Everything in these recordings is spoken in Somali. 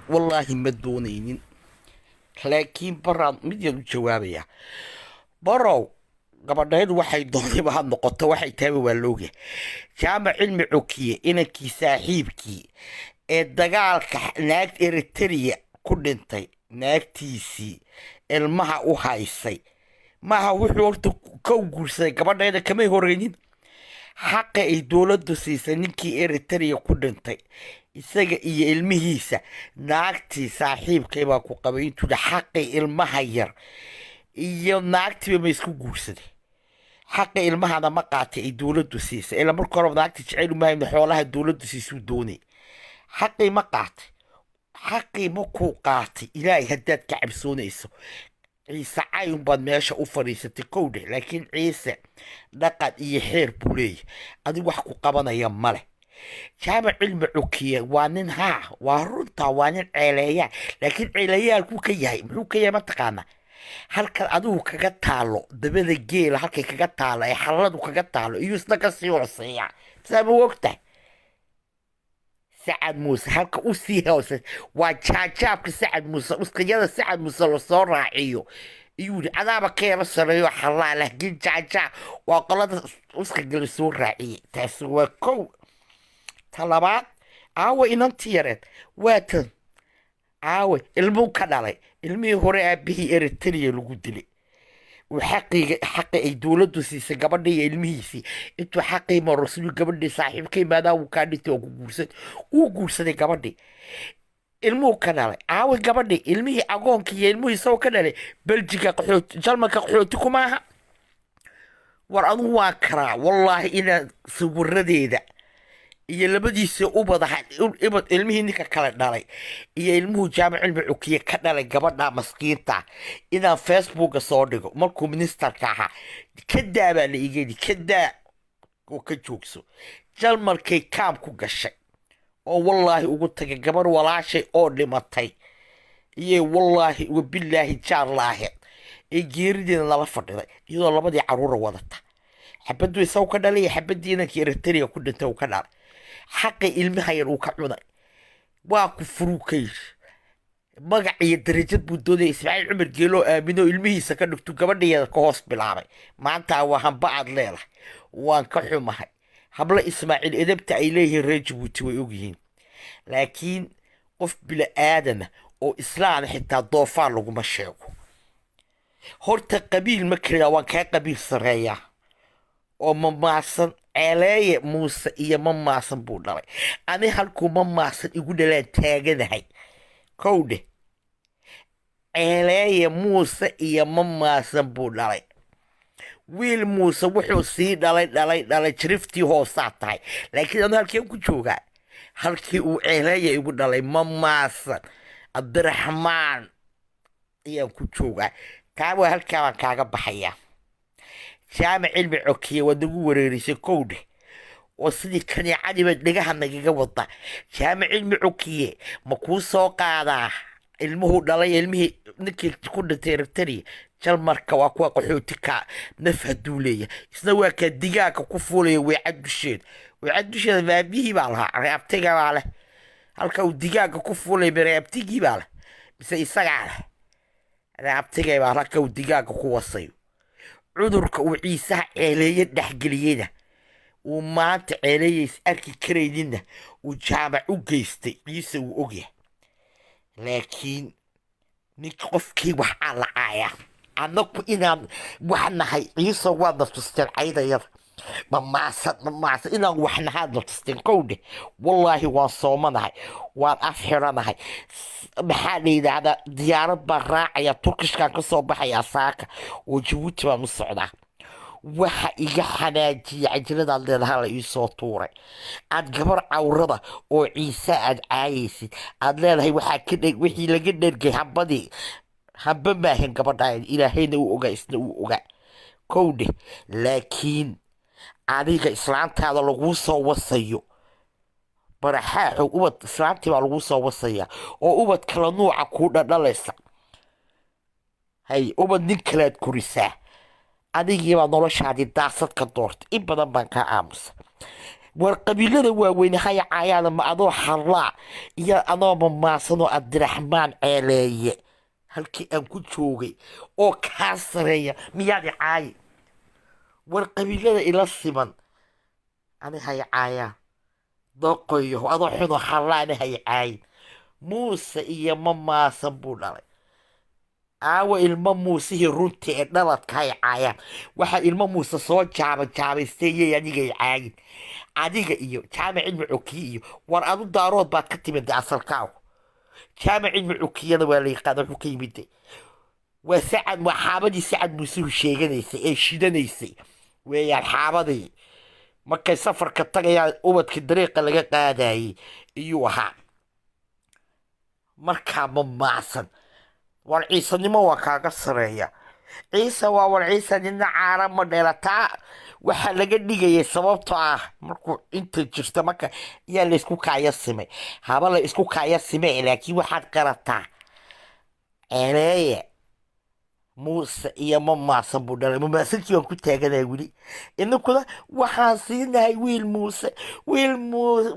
والله ما doonaynin laakiin baraan mid yar u jawaabaya barow gabadheedu waxay doonayba ha noqoto waxay tahay waa looga jaamac cilmi cokiye inankii saaxiibkii ee dagaalka naag eritrea ku dhintay naagtiisii ilmaha u haysay maaha wuxuu horta ka guursaday gabadheeda kamay horeynin xaqa ay dowladdu siisay ninkii eritrea ku dhintay isaga iyo ilmihiisa naagtii saaxiibkay baa ku qabay intuu xaqay ilmaha yar iyo naagtiiba ma isku guursaday xaqi ilmahana ma qaatay ay dowladdu siisay ilaa marka hore naagtii jecel umahayn xoolaha dowladdu siisuu doonay xaqii ma qaatay xaqii ma kuu qaatay ilaahay haddaad ka cabsoonayso ciise cayun baad meesha u fadhiisatay kowdhe laakiin ciise dhaqan iyo xeer buu leeyahy adig wax ku qabanaya male jaamac cilmi cokiye waa nin haa waa runtaa waa nin ceeleeyaa laakiin ceeleeyaalkuu ka yahay muxuu ka yahay mataqaana halkan adigu kaga taalo dabada geela halkay kaga taalo ee xalladu kaga taalo iyuu isna ka sii hooseeya saa ma ogtahay sacad muuse halka u sii hoose waa jaajaabka sacad muuse uskayada sacad muuse lasoo raaciyo iyuu yidhi adaaba keeba sareeyo xallaa laakiin jaajaab waa qolada uskaga lasoo raaciyey taasi waa kow talabaad aawa inanti yareed waa tan aawe ilmuu ka dhalay ilmihii hore aabihii eritrea lagu dilay xaqi ay dowladdu siisay gabadhii iyo ilmihiisii intuu xaqii marosulu gabadhii saaxiibkay maadaa wuu kaa dhintay oo uu guursaday gabadhii ilmuhu ka dhalay aawe gabadhii ilmihii agoonkii iyo ilmuhii isagoo ka dhalay beljiga qaxooti jalmanka qaxooti kumaaha war adugu waan karaa wallaahi inaan sawiradeeda iyo labadiisa ubad ilmihii ninka kale dhalay iyo ilmuhu jaamac cilmi cokiye ka dhalay gabadha maskiinta inaan facebooka soo dhigo markuu ministerka ahaa kadaa baa la igedi kadaa oo ka joogso jalmarkay kaam ku gashay oo wallaahi ugu tagay gabar walaashay oo dhimatay iyo wallaahi wabilaahi jaar laaheed ee geerideeda lala fadhiday iyadoo labadii caruura wadata xabaddu isagu ka dhalay iyo xabaddii inankii eritrea ku dhintay uu ka dhalay xaqi ilmaha yar uu ka cunay waa ku furuukay magac iyo darajad buu doonaya ismaaciil cumar geeloo aamino ilmihiisa ka dhigtu gabadhayeeda ka hoos bilaabay maanta waa hamba aad leedahay waan ka xumahay hablo ismaaciil edabta ay leeyihiin reer jabuuti way ogyihiin laakiin qof bila-aadana oo islaana xitaa doofaar laguma sheego horta qabiil ma kariyaa waan kaa qabiil sareeyaa oo mamaasan ceeleeye muuse iyo mamaasan buu dhalay ani halkuu mamaasan igu dhalaan taaganahay kowdhe ceeleeye muuse iyo mamaasan buu dhalay wiil muuse wuxuu sii dhalay jiriftii hoosaa tahay laakiin anu halkeen ku joogaa halkii uu ceeleeye igu dhalay mamaasan cabdiraxmaan ayaan ku joogaa taa waa halkaa baan kaaga baxayaa jaamac cilmi cokiye waad nagu wareerisay kowdhe oo sidii kaniicadiiba dhegaha nagaga wada jaamac cilmi cokiye ma kuu soo qaadaa ilmuhu dhalay ilmihii ninkii ku dhintay eritrea jalmarka waa kuwa qaxootika naf hadduu leeyahay isna waa kaa digaaga ku fuulaya weecad dusheeda maabihii baa lahaa reabtiga baa leh halka uu digaaga ku fuulaya reabtigii baa leh mise isagaa leh reabtigay baa halka uu digaaga ku wasayo cudurka uu ciisaha ceeleeye dhexgeliyena uu maanta ceeleeyays arki karaynina uu jaamac u geystay ciise uu ogyahay laakiin ninka qofkii waxaa lacaaya annaku inaan wax nahay ciise waadna tusteen caydayada mamaasan inaan wax nahaadna tusteen kowdhe wallaahi waan soomanahay waan af xiranahay maxaa la yidhaahdaa diyaarad baan raacaya turkishkaan ka soo baxayaa saaka oo jabuuti baan u socdaa waxa iga xanaajiya cajiradaad leedaha la iisoo tuuray aad gabar cawrada oo ciise aad caayaysid aad leedahay wixii laga dhergay hamba maahan gabadha ilaahayna uu ogaa isna uu ogaa kowdhe laakiin adiga islaantaada laguu soo wasayo baraxaaxow ubad islaantii baa laguu soo wasayaa oo ubad kala nuuca kuu dhadhalaysa hay ubad nin kalead korisaa adigiibaa noloshaadii daasad ka doortay in badan baan kaa aamusa warqabiilada waaweyn haya cayaada ma adoo xallaa iyo adoo mamaasanoo abdiraxmaan ceeleeye halkii aan ku joogay oo kaa sareeya miyaadi caayi warqabiilada ila siman ani haya caayaan doqoyo adoo xunoo xallaa ani haya caayin muuse iyo mamaasan buu dhalay aawa ilmo muusihii runtii ee dhaladka hay caayaan waxaa ilmo muuse soo jaabaysteeyey adigay caayin adiga iyo jaamac cilmi cukiye iyo war adu daarood baad ka timid asalkaagu jaamac cilmi cukiyana waa la yaqaana wuxuu ka yimid waa sacad waa xaabadii sacad muusuhu sheeganaysay ee shidanaysay weeyaan xaabadii markay safarka tagayaan ubadkii dariiqa laga qaadayay iyuu ahaa markaa mamacsan war ciisanimo waa kaaga sareeya ciise waa war ciise nina caara ma dheelataa waxaa laga dhigayay sababtoo ah markuu inta jirta marka yaa laysku kaaya simay haba la isku kaaya simay laakiin waxaad qarataa ceeleeye muuse iyo mamaasan buu dhalay mamaasankii waan ku taaganaya weli ininkuna waxaan siinahay wiil muuse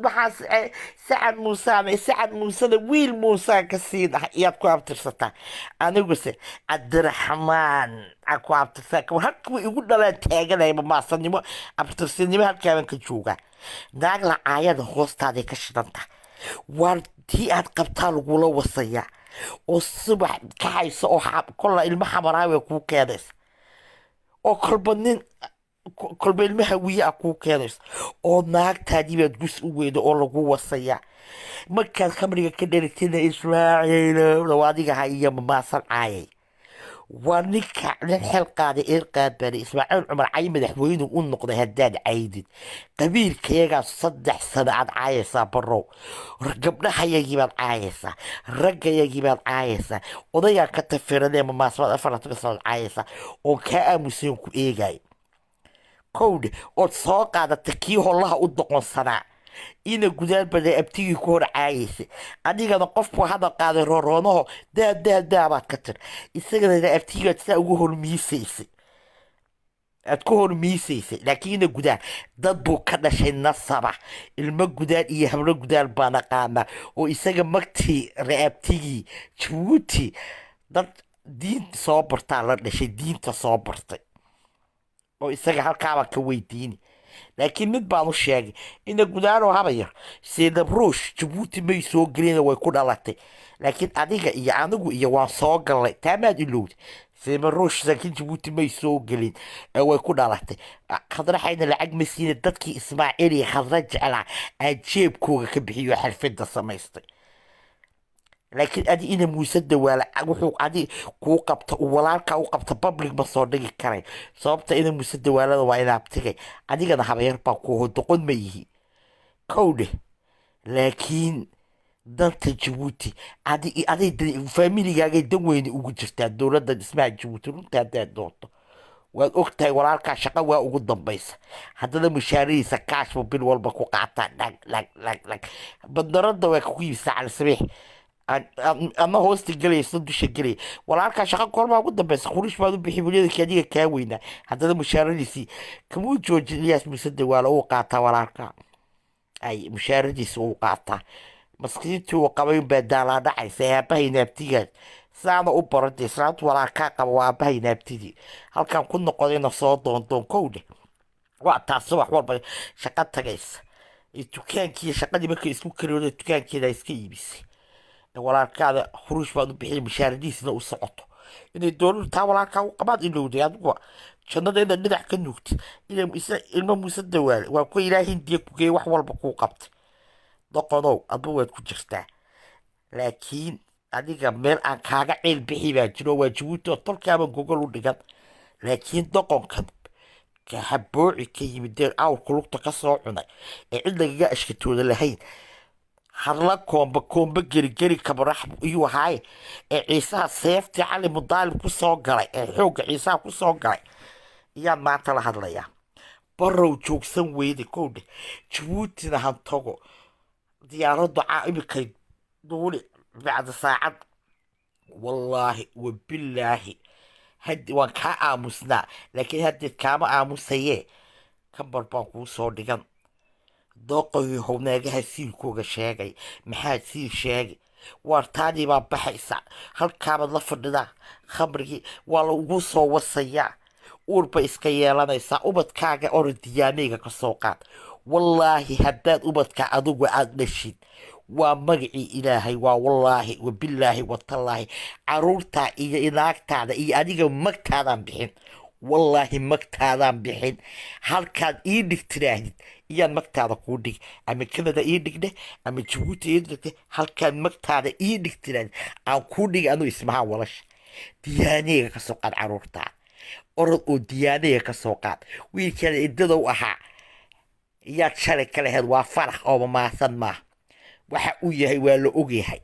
waxaas sacad muuseana sacad muusena wiil muusaan ka siinahay iyaad ku abtirsataa aniguse cabdiraxmaan aan ku abtirsaa halkuu igu dhalaan taaganaya mamaasanimo abtirsinimo halkaabaan ka joogaa naag la caayada hoostaaday ka shidanta waar tii aad qabtaa lagula wasayaa oo subax kaxaysa oo kolla ilmo xamaraawe kuu keenaysa oo kolba ilmo hawiye ah kuu keenaysa oo naagtaadii baad gus u weyda oo lagu wasayaa markaad khamriga ka dhalitina ismaaciilo adiga ha iyo mamaasan caayay waa ninka nin xel qaaday eer qaad baana ismaaciil cumar cay madaxweynu u noqday haddaad caydid qabiilkayagaa 3 sano aad caayaysaa barow gabdhahayagii baad caayaysaa raggayagii baad caayaysaa odayaa ka tafiranee mamaasbaad 4 sano caayaysaa oo kaa aamuseen ku eegay kowdhe ood soo qaadata kii hollaha u doqonsanaa ina gudaal baday abtigii ku hor caayaysa adigana qofku hadal qaaday rooroonaho daabaad ka tir isagana abtigiibaad saa ugu hormiisaysay aad ku hormiisaysay laakiin ina gudaal dad buu ka dhashay nasaba ilmo gudaal iyo hablo gudaal baa naqaanaa oo isaga magtii reabtigii jabuuti dad diinta soo bartaa la dhashay diinta soo bartay oo isaga halkaabaa ka weydiini laakiin mid baan u sheegay ina gudaanoo habayar seedab ruush jabuuti may soo gelina way ku dhalatay laakiin adiga iyo anigu iyo waan soo galnay taamaad ilowda seedab ruush laakiin jabuuti may soo gelin way ku dhalatay khadraxayna lacag ma siina dadkii ismaaciil iyo khadra jeclaa aan jeebkooga ka bixiyo xalfada samaystay laakiin adi ina muuse dawaala wuxuu adi kuu qabta walaalkaa u qabta public ma soo dhigi karay sababta ina muuse dawaalada waa inaad tigay adigana habayar baa kuho doqon ma yihi kowdhe laakiin danta jabuuti faamiligaagay dan weyne ugu jirtaa dowladda dhismaha jabuuti runta haddaad doonto waad og tahay walaalkaa shaqa waa ugu dambaysa haddana mushaaradiisa kaashba bil walba ku qaataa dhag bandarada waa kugu yibsaa cali sabiix ama hoosta gelaysa dusha gelaya walaalkaa shaqa koormaa ugu dambeysa khuriish baad u bixi weliyadakii adiga kaa weynaa haddana mushaaradiisii kamuu joojin iyaas mise dawaalo uu qaataa walaalkaa ay mushaaradiisa uu qaataa maskiintii uu qabay unbaa daalaa dhacaysa ee aabahay naabtigaad saana u barantay islaantu walaalkaa qaba waa aabahay naabtidii halkaan ku noqodayna soo doondoon kowdhe waa taasi wax walba shaqa tagaysa dukaankii shaqadii markay isku kariyooda dukaankeeda iska iibisay walaalkaada khuruush baad u bixiyay mushaaradiisna u socoto inay dowladu taa walaalkaa u qabaad ilowday adigu jannada inaad dhinac ka nuugtid ilmo muuse dawaale waa kuwa ilaa hindiya ku geeyay wax walba kuu qabtay doqonow adba waad ku jirtaa laakiin adiga meel aan kaaga ceel bixi baa jiro waa jabuuti oo tolkaaba gogol u dhigan laakiin doqonkan ka habooci ka yimid dee awrku lugta ka soo cunay ee cid lagaga ashkatooda lahayn hadla koomba gerigeri kabarax iyuu ahaaye ee ciisaha seeftii cali mudaalib ku soo galay ee xoogga ciisaha ku soo galay ayaan maanta la hadlayaa barow joogsan weyda kowdhe jabuutina hantago diyaaraddu imikay duuli bacda saacad wallaahi wabilaahi waan kaa aamusnaa laakiin haddeed kaama aamusayee kambar baan kuu soo dhigan dooqoyuhow naagaha siilkooga sheegay maxaad siil sheegay waartaadii baa baxaysa halkaabaad la fadhidaa khamrigii waa lagu soo wasayaa uurba iska yeelanaysaa ubadkaaga orodiyaanayga ka soo qaad wallaahi haddaad ubadka adugu aad dhashid waa magacii ilaahay waa wallaahi wabilaahi watallaahi caruurtaa iyo inaagtaada iyo adiga magtaadaan bixin wallaahi magtaadaan bixin halkaad ii dhigtiraahdid iyaan magtaada kuu dhigi ama kanada ii dhigdhe ama jabuuti ii dhigdhe halkaad magtaada ii dhigtirahdid aan kuu dhigi anuu ismahaa walasha diyaaneyga ka soo qaad caruurtaa orod oo diyaaneyga ka soo qaad wiilkeeda iddadow ahaa iyaad shalay ka laheed waa farax oo mamaasan maaha waxa uu yahay waa la ogyahay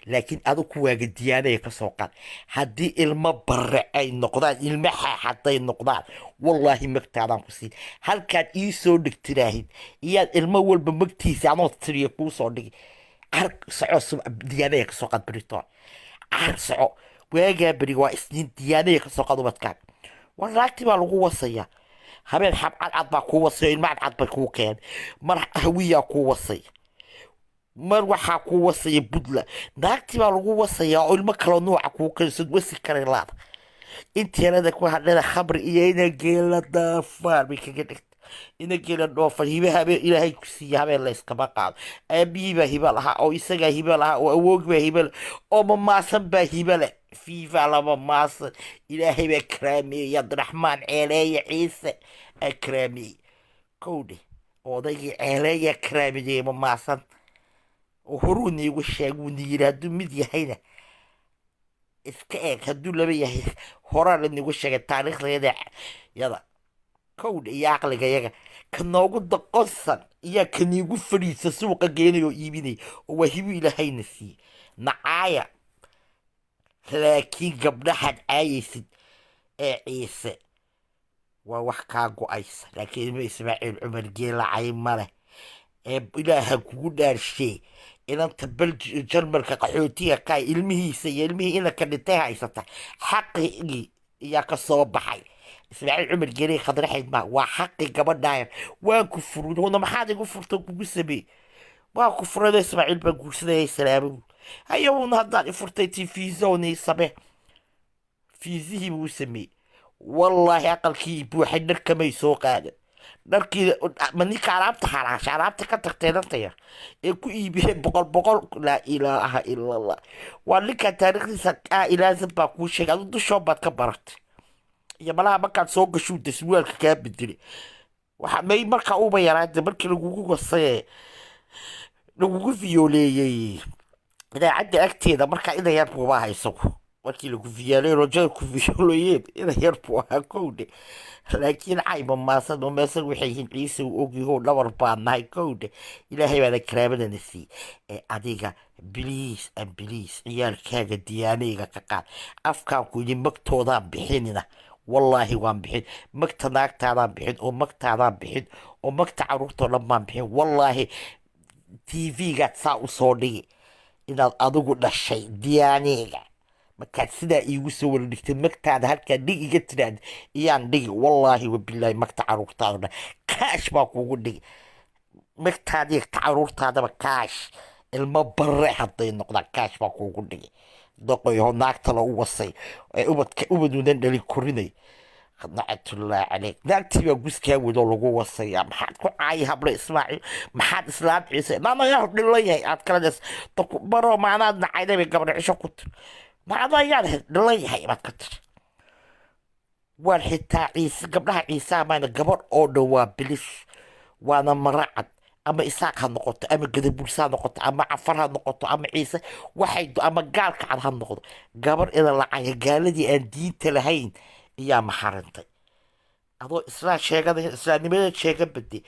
laakiin adu kuwaaga diyaanaya ka soo qaad haddii ilmo barre ay noqdaan ilmo xaaxaday noqdaan wallaahi magtaadaan ku siin halkaad ii soo dhigtiraahid iyaad ilmo walba magtiisa anoo tiriya kuu soo dhigi car soco diyaanaya ka soo qaad britoon car soco waagaa beri waa isniin diyaanaya ka soo qaad ubadkaaga war laagti baa lagu wasayaa habeen xab cadcad baa kuu wasaya ilmo cadcad bay kuu keenay mar hawiyaa kuu wasaya mar waxaa kuu wasaya buntland naagtii baa lagu wasayaa oo ilmo kaloo nuuca kuu kalisod wasi karay laada inteerada ku hadhada khamri iyo ina geela daafaan bay kaga dhigta ina geela dhoofan hibe habeen ilaahay ku siiya habeen la iskama qaado aabihii baa hiba lahaa oo isagaa hiba lahaa oo awoogi baa hiba leh oo mamaasan baa hiba leh fiifa lama maasan ilaahay baa karaameeyey abdiraxmaan ceeleeye ciise aa karaameeyey kowdhe odaygii ceeleeyaa karaameeyey mamaasan oo horuu niigu sheeg wuu niyiri hadduu mid yahayna iska eeg hadduu laba yahay horaa la niigu sheegay taariikhdayada yada kowdha iyo caqliga yaga ka noogu daqonsan iyaa ka niigu fadhiisa suuqa geenay oo iibinaya oo waa hibu ilaahayna siiyey nacaaya laakiin gabdhahaad caayaysid ee ciise waa wax kaa go-aysa laakiin ilmo ismaaciil cumar geelacay maleh ee ilaaha kugu dhaarshee inanta bal jarmalka qaxootiga kaa ilmihiisa iyo ilmihii inanka dhintay haysata xaqigii iyaa ka soo baxay ismaaciil cumar geelay khadraxayd maa waa xaqi gabadhaaya waan ku furud huna maxaad igu furta kugu sameey waa ku furado ismaaciil baa guursadaya salaamo hayawuna haddaad ifurtay tii fiisownii samee fiisihii buu sameeyey wallaahi aqalkii buuxay dharkamay soo qaadan dharkii ma ninka alaabta xalaasha alaabta ka tagtay danta yar ee ku iibiyey boqol laa ilaaha ila allah waa ninkaa taariikhdiisa ilaasan baa kuu sheegay adu dushoo baad ka baratay iyo malaha markaad soo gashuu daswaalka kaa bedelay waxa may markaa uba yaraade markii lagugu wasay lagugu fiyooleeyey idaacadda agteeda markaa ina yar buuba aha isagu markii lagu fiyaalay rojada ku fiyooloyeen ina yar buu ahaa kowdhe laakiin cayba maasan oo meesan waxay yihiin ciise uu ogyaho dhabar baan nahay kowdhe ilaahay baana karaamadana siiyey ee adiga biliis an biliis ciyaalkaaga diyaanayga ka qaad afkaan ku yidhi magtoodaan bixinina wallaahi waan bixin magta naagtaadaan bixin oo magtaadaan bixin oo magta caruurtoo dhan baan bixin wallaahi tv-gaad saa u soo dhigi inaad adigu dhashay diyaanayga markaad sidaa iigu soo wala dhigtay magtaada halkaa dhig iga tiraad iyaan dhigi wallaahi wabilaahi magta caruurtaada dhan kaash baa kuugu dhigi magtaadii caruurtaadaba kaash ilmo barre hadday noqdaan kaash baa kuugu dhigi doqoyaho naagtala u wasay ee ubaduunan dhalin korinay nacatullaahi caleyk naagtii baa guskaa wadoo lagu wasaya maxaad ku caayi habla ismaaciil maxaad islaam ciise naanayaa dhilo yahay aad kalades baro maanaad nacayday bay gabdha cisho ku tir macdayaad dhilo yahay baad ka tir waan xitaa ciise gabdhaha ciisaha mayna gabadh oo dhan waa bilis waana maracad ama isaaq ha noqoto ama gadabuursa ha noqoto ama cafar ha noqoto ama ciise waxay ama gaalka cad ha noqdo gabar ida lacaya gaaladii aan diinta lahayn iyaa maxarintay adoo islaan sheegada islaamnimadeed sheega bade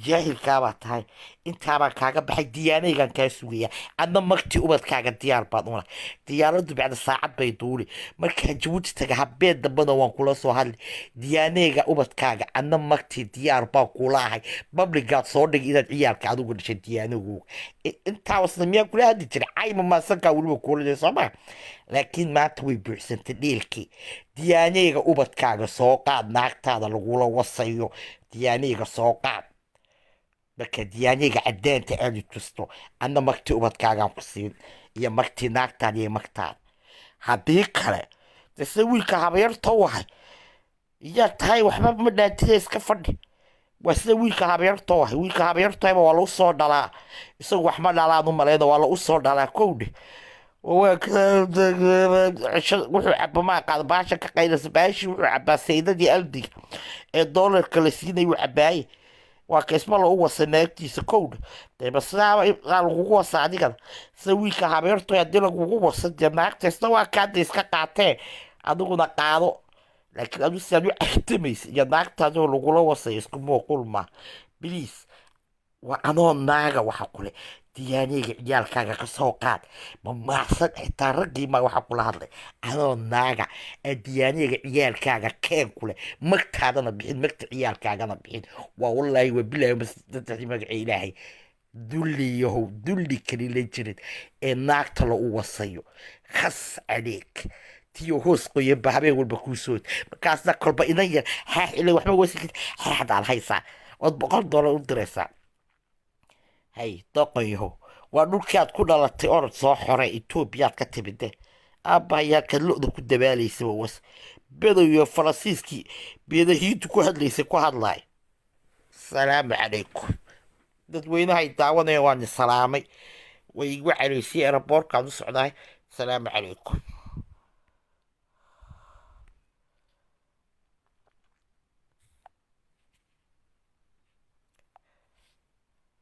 jaahilkaabaa tahay intaabaa kaaga baxay diyaanaygan kaa sugaya adna magtii ubadkaaga diyaar baad una diyaaradu bacda saacad bay duuli markaa jabuuti taga habeen dambana waan kula soo hadli diyaanayga ubadkaaga adna magtii diyaar baan kula ahay babligaad soo dhigi inaad ciyaalka adigu dhashay diyaanagooga intaa wasna miyaa kula hadli jiray cayma maasankaa weliba kuulada soomaa laakiin maanta way buuxsantay dhiilkii diyaanayga ubadkaaga soo qaad naagtaada lagula wasayo diyaanayga soo qaad marka diyaaniga caddaanta aad i tusto anna magti ubadkaagaan ku siin iyo magtii naagtaan iyo magtaan haddii kale de sida wiilka habayarta u ahay iyaa tahay waxba ma dhaantida iska fadhi waa sida wiilka habayarta u ahay wiilka habayartayba waa lagu soo dhalaa isagu wax ma dhalaan u malayna waa lagu soo dhalaa kowdhe wuxuu caba maa qaada baasha ka qaydasa baashii wuxuu cabaa saydadii aldiga ee doolarka la siinay uu cabaaye waa kaysma lagu wasa naagtiisa kowdha deba sidaaba lagugu wasa adigana sida wiilka habeertoy haddii lagugu wasa dee naagtaysna waa kaada iska qaatee adiguna qaado laakiin adu sidaad u cagtamaysa iyo naagtaadoo lagula wasay isku muuqul ma biliis waa adoo naaga waxa kule diyaaniga ciyaalkaaga ka soo qaad ma maacsan xitaa raggii ma waxa kula hadlay adoo naaga ee diyaaniga ciyaalkaaga keen kule magtaadana bixin magta ciyaalkaagana bixin waa wallaahi waa bilaahi masadexdii magaca ilaahay dulliyahow dulli kalila jirin ee naagta la u wasayo khas caleeg tiyo hoos qoyan ba habeen walba kuu sood markaasna kolba inan yar xaax ila waxba wasi xaaxdaad haysaa ood $100 u diraysaa hay doqoyahow waa dhulkii aad ku dhalatay orod soo xore etoobiyaad ka timide aabbahayaadkaad lo-da ku dabaalaysa was bedow iyo faransiiskii beedahiintu ku hadlaysay ku hadlaay salaamu calaykum dadweynahay daawanaya waan salaamay way igu calaysiyey eraboorkaan u socdahay salaamu calaykum